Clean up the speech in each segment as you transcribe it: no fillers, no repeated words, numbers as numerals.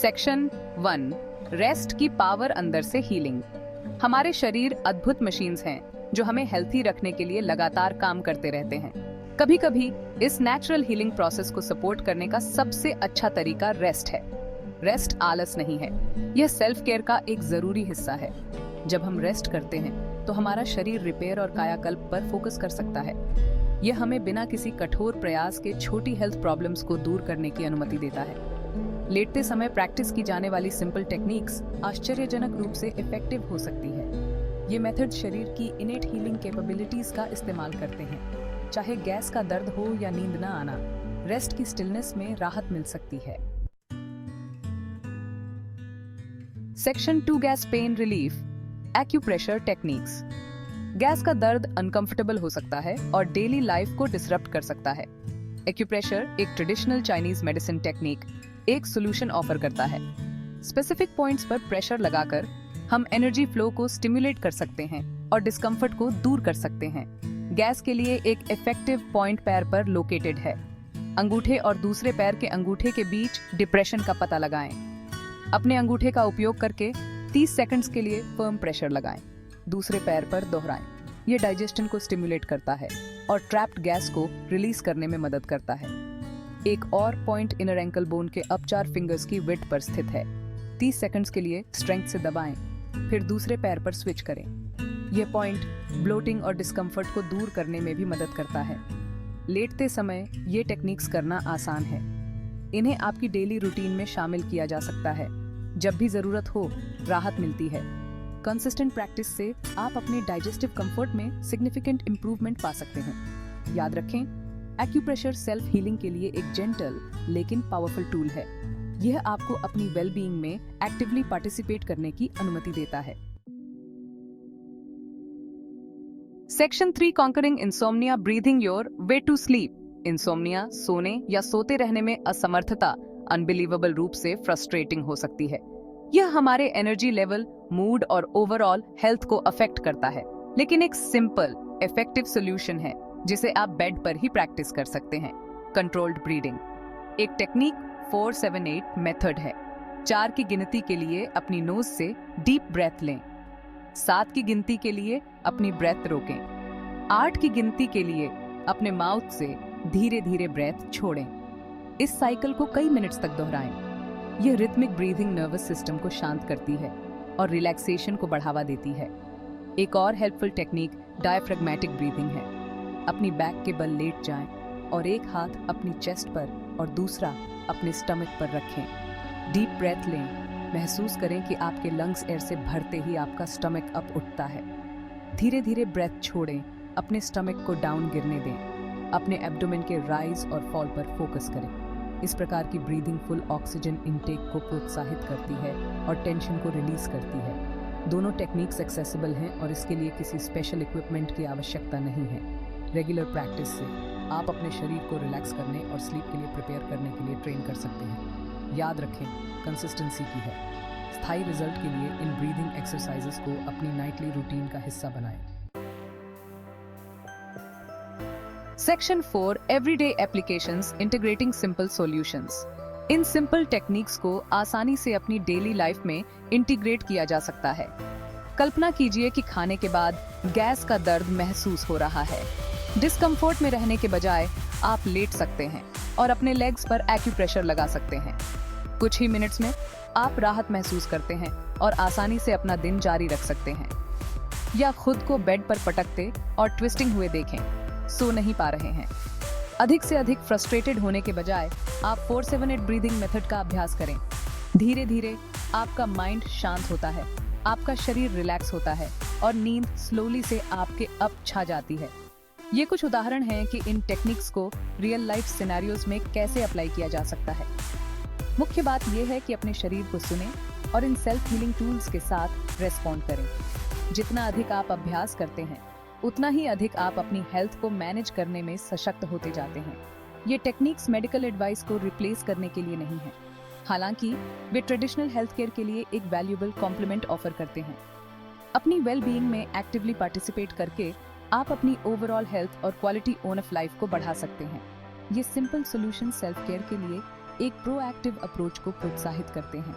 Section 1, rest की power अंदर से हीलिंग। हमारे शरीर अद्भुत मशीन्स हैं जो हमें हेल्थी रखने के लिए लगातार काम करते रहते हैं। कभी कभी इस नेचुरल हीलिंग प्रोसेस को सपोर्ट करने का सबसे अच्छा तरीका रेस्ट है। रेस्ट आलस नहीं है, यह सेल्फ केयर का एक जरूरी हिस्सा है। जब हम रेस्ट करते हैं तो हमारा शरीर रिपेयर और कायाकल्प पर फोकस कर सकता है। यह हमें बिना किसी कठोर प्रयास के छोटी हेल्थ प्रॉब्लम्स को दूर करने की अनुमति देता है। लेटते समय प्रैक्टिस की जाने वाली सिंपल टेक्निक्स आश्चर्यजनक रूप से इफेक्टिव हो सकती है। ये मेथड शरीर की इनेट हीलिंग कैपेबिलिटीज का इस्तेमाल करते हैं। चाहे गैस का दर्द हो या नींद न आना, रेस्ट की स्टिलनेस में राहत मिल सकती है। Section 2, gas pain relief, acupressure techniques. Gas का दर्द अनकंफर्टेबल हो सकता है और डेली लाइफ को डिसरप्ट कर सकता है। एक्यूप्रेशर, एक ट्रेडिशनल चाइनीज मेडिसिन टेक्निक, एक सॉल्यूशन ऑफर करता है। स्पेसिफिक पॉइंट्स पर प्रेशर लगाकर हम एनर्जी फ्लो को स्टिमुलेट कर सकते हैं और डिस्कम्फर्ट को दूर कर सकते हैं। गैस के लिए एक इफेक्टिव पॉइंट पैर पर लोकेटेड है। अंगूठे और दूसरे पैर के अंगूठे के बीच डिप्रेशन का पता लगाएं। अपने अंगूठे का उपयोग करके 30 सेकंड्स के लिए फर्म प्रेशर लगाएं। दूसरे पैर पर दोहराएं। ये डाइजेशन को स्टिमुलेट करता है और ट्रैप्ड गैस को रिलीज करने में मदद करता है। एक और पॉइंट इनर एंकल बोन के अप 4 फिंगर्स की विड्थ पर स्थित है। 30 सेकंड्स के लिए स्ट्रेंथ से दबाएं, फिर दूसरे पैर पर स्विच करें। यह पॉइंट ब्लोटिंग और डिस्कम्फर्ट को दूर करने में भी मदद करता है। लेटते समय ये टेक्निक्स करना आसान है। इन्हें आपकी डेली रूटीन में शामिल किया जा सकता है। जब भी जरूरत हो, राहत मिलती है। कंसिस्टेंट प्रैक्टिस से आप अपने डाइजेस्टिव कंफर्ट में सिग्निफिकेंट इंप्रूवमेंट पा सकते हैं। याद रखें, एक्यूप्रेशर सेल्फ हीलिंग के लिए एक जेंटल लेकिन पावरफुल टूल है। यह आपको अपनी वेलबीइंग में एक्टिवली पार्टिसिपेट करने की अनुमति देता है। Section 3, conquering insomnia, breathing your way to sleep. Insomnia, सोने या सोते रहने में असमर्थता, अनबिलीवेबल रूप से फ्रस्ट्रेटिंग हो सकती है। यह हमारे एनर्जी लेवल, मूड और ओवरऑल हेल्थ को अफेक्ट करता है। लेकिन एक सिंपल, इफेक्टिव सॉल्यूशन है जिसे आप बेड पर ही प्रैक्टिस कर सकते हैं। कंट्रोल्ड ब्रीदिंग, एक टेक्निक 4-7-8 मेथड है। 4 की गिनती के लिए अपनी नोज से डीप ब्रेथ लें। 7 की गिनती के लिए अपनी ब्रेथ रोकें। 8 की गिनती के लिए अपने माउथ से धीरे धीरे ब्रेथ छोड़ें। इस साइकिल को कई मिनट्स तक दोहराएं। यह रिथमिक ब्रीथिंग नर्वस सिस्टम को शांत करती है और रिलैक्सेशन को बढ़ावा देती है। एक और हेल्पफुल टेक्निक डायफ्रेगमेटिक ब्रीथिंग है। अपनी बैक के बल लेट जाएं और एक हाथ अपनी चेस्ट पर और दूसरा अपने स्टमक पर रखें। डीप ब्रेथ लें। महसूस करें कि आपके लंग्स एयर से भरते ही आपका स्टमक अप उठता है। धीरे धीरे ब्रेथ छोड़ें। अपने स्टमक को डाउन गिरने दें। अपने एब्डोमेन के राइज और फॉल पर फोकस करें। इस प्रकार की ब्रीदिंग फुल ऑक्सीजन इनटेक को प्रोत्साहित करती है और टेंशन को रिलीज करती है। दोनों टेक्निक्स एक्सेसिबल हैं और इसके लिए किसी स्पेशल इक्विपमेंट की आवश्यकता नहीं है। रेगुलर प्रैक्टिस से आप अपने शरीर को रिलैक्स करने और स्लीप के लिए प्रिपेयर करने के लिए ट्रेन कर सकते हैं। याद रखें, कंसिस्टेंसी की है। स्थायी रिजल्ट के लिए इन ब्रीदिंग एक्सरसाइजेस को अपनी नाइटली रूटीन का हिस्सा बनाएं। Section 4, everyday applications, integrating simple solutions. In simple techniques को आसानी से अपनी डेली लाइफ में इंटीग्रेट किया जा सकता है। कल्पना कीजिए कि खाने के बाद गैस का दर्द महसूस हो रहा है। डिस्कम्फर्ट में रहने के बजाय आप लेट सकते हैं और अपने लेग्स पर एक्यूप्रेशर लगा सकते हैं। कुछ ही मिनट्स में आप राहत महसूस करते हैं और आसानी से अपना दिन जारी रख सकते हैं। या खुद को बेड पर पटकते और ट्विस्टिंग हुए देखें, सो नहीं पा रहे हैं। अधिक से अधिक फ्रस्ट्रेटेड होने के बजाय आप 4-7-8 ब्रीदिंग मेथड का अभ्यास करें। धीरे धीरे आपका माइंड शांत होता है, आपका शरीर रिलैक्स होता है और नींद स्लोली से आपके अप छा जाती है। ये कुछ उदाहरण हैं कि इन टेक्निक्स को रियल लाइफ सिनेरियोज में कैसे अप्लाई किया जा सकता है। मुख्य बात यह है कि अपने शरीर को सुनें और इन सेल्फ हीलिंग टूल्स के साथ रेस्पॉन्ड करें। जितना अधिक आप अभ्यास करते हैं, उतना ही अधिक आप अपनी हेल्थ को मैनेज करने में सशक्त होते जाते हैं। ये टेक्निक्स मेडिकल एडवाइस को रिप्लेस करने के लिए नहीं है, हालांकि वे ट्रेडिशनल हेल्थ केयर के लिए एक वैल्यूएबल कॉम्प्लीमेंट ऑफर करते हैं। अपनी वेल बीइंग में एक्टिवली पार्टिसिपेट करके आप अपनी ओवरऑल हेल्थ और क्वालिटी ऑफ लाइफ को बढ़ा सकते हैं। ये सिंपल सॉल्यूशन सेल्फ केयर के लिए एक प्रोएक्टिव अप्रोच को प्रोत्साहित करते हैं।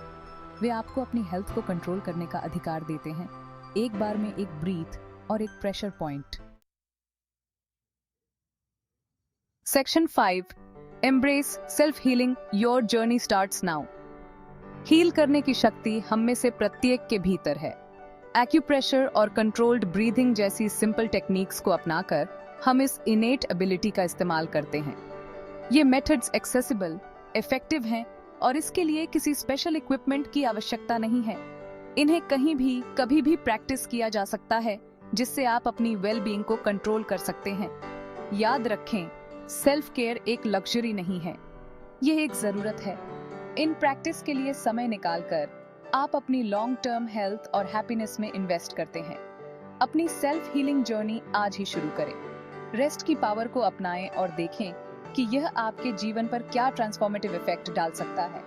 वे आपको अपनी हेल्थ को कंट्रोल करने का अधिकार देते हैं, एक बार में एक ब्रीथ और एक pressure point. Section 5, embrace self healing, your journey starts now. Heal करने की शक्ति हम में से प्रत्येक के भीतर है। एक्यूप्रेशर और कंट्रोल्ड ब्रीदिंग जैसी सिंपल टेक्निक्स को अपनाकर हम इस इनेट एबिलिटी का इस्तेमाल करते हैं। ये मेथड्स एक्सेसिबल, इफेक्टिव हैं और इसके लिए किसी स्पेशल इक्विपमेंट की आवश्यकता नहीं है। इन्हें कहीं भी कभी भी प्रैक्टिस किया जा सकता है, जिससे आप अपनी वेल बीइंग को कंट्रोल कर सकते हैं। याद रखें, सेल्फ केयर एक लग्जरी नहीं है, यह एक जरूरत है। इन प्रैक्टिस के लिए समय निकालकर आप अपनी लॉन्ग टर्म हेल्थ और हैप्पीनेस में इन्वेस्ट करते हैं। अपनी सेल्फ हीलिंग जर्नी आज ही शुरू करें। रेस्ट की पावर को अपनाएं और देखें कि यह आपके जीवन पर क्या ट्रांसफॉर्मेटिव इफेक्ट डाल सकता है।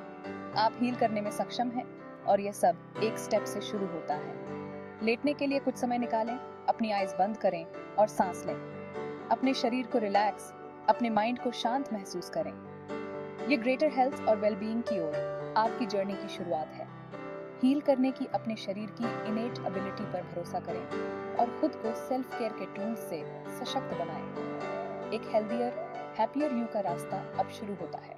आप हील करने में सक्षम हैं और यह सब एक स्टेप से शुरू होता है। लेटने के लिए कुछ समय निकालें, अपनी आइज बंद करें और सांस लें। अपने शरीर को रिलैक्स, अपने माइंड को शांत महसूस करें। ये ग्रेटर हेल्थ और वेलबीइंग की ओर आपकी जर्नी की शुरुआत है। हील करने की अपने शरीर की इनेट एबिलिटी पर भरोसा करें और खुद को सेल्फ केयर के टूल्स से सशक्त बनाएं। एक हेल्दियर, हैप्पियर यू का रास्ता अब शुरू होता है।